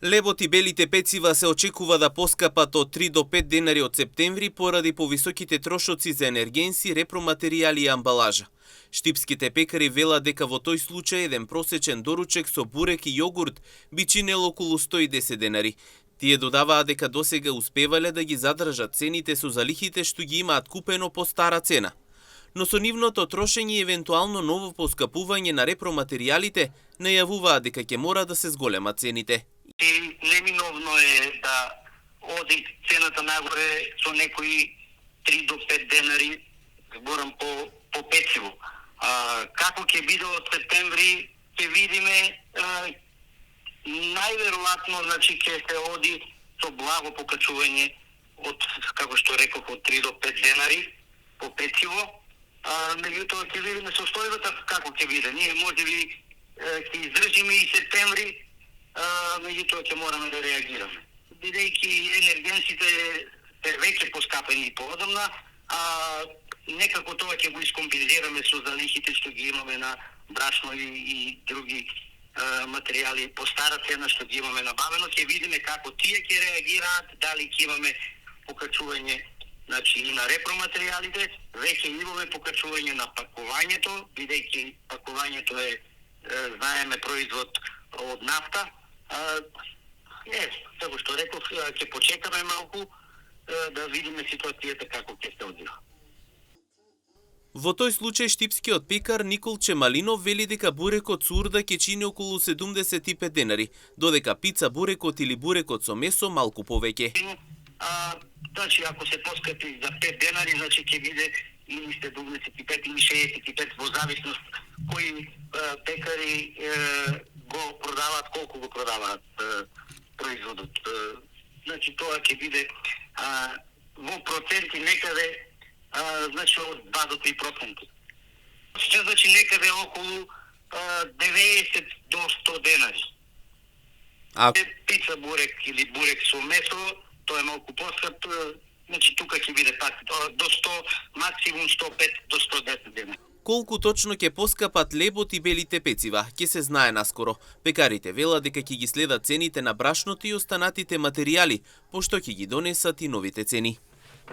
Лебот и белите пецива се очекува да поскапат од 3 до 5 денари од септември поради повисоките трошоци за енергенси, репроматеријали и амбалажа. Штипските пекари велат дека во тој случај еден просечен доручек со бурек и јогурт би чинел околу 110 денари. Тие додаваат дека досега успевале да ги задржат цените со залихите што ги имаат купено по стара цена. Но со нивното трошење и евентуално ново поскапување на репроматеријалите, најавуваат дека ќе мора да се зголемат цените. И неминовно е да оди цената нагоре со некои 3 до 5 денари, зборам по пециво. Како ќе биде од септември, ќе видиме, најверојатно ќе се оди со благо покачување од, како што реков, од 3 до 5 денари по пециво. Меѓутоа ќе видиме состојбата како ќе биде. Ние можеби ќе издржиме и септември, меѓутоа ќе мораме да реагираме. Бидејќи енергенсите се веќе поскапени поодамна, некако тоа ќе го искомпензираме со залихите што ги имаме на брашно и други материјали по стара цена што ги имаме набавено. Ќе видиме како тие ќе реагираат, дали ќе имаме покачување и на репроматеријалите. Веќе имаме покачување на пакувањето, бидејќи пакувањето е, знаеме, производ од нафта. Како што реков, ќе почекаме малку да видиме ситуацијата како ќе се одвива. Во тој случај штипскиот пекар Николче Малинов вели дека бурекот со урда ќе чини околу 75 денари, додека пица бурекот или бурекот со месо малку повеќе. Ако се поскапи за 5 денари, ќе биде или 75 или 65 во зависност кои пекари го продаваат, колку го продаваат производот. Тоа ќе биде во проценти некаде од 2 до 3%. Се некаде околу 90 до 100 денари. Пица бурек или бурек со месо, тоа е малку поскап, тука ќе биде пак до 100, максимум 105 до 110 денари. Колку точно ќе поскапат лебот и белите пецива, ќе се знае наскоро. Пекарите велат дека ќе ги следат цените на брашното и останатите материјали, пошто ќе ги донесат и новите цени.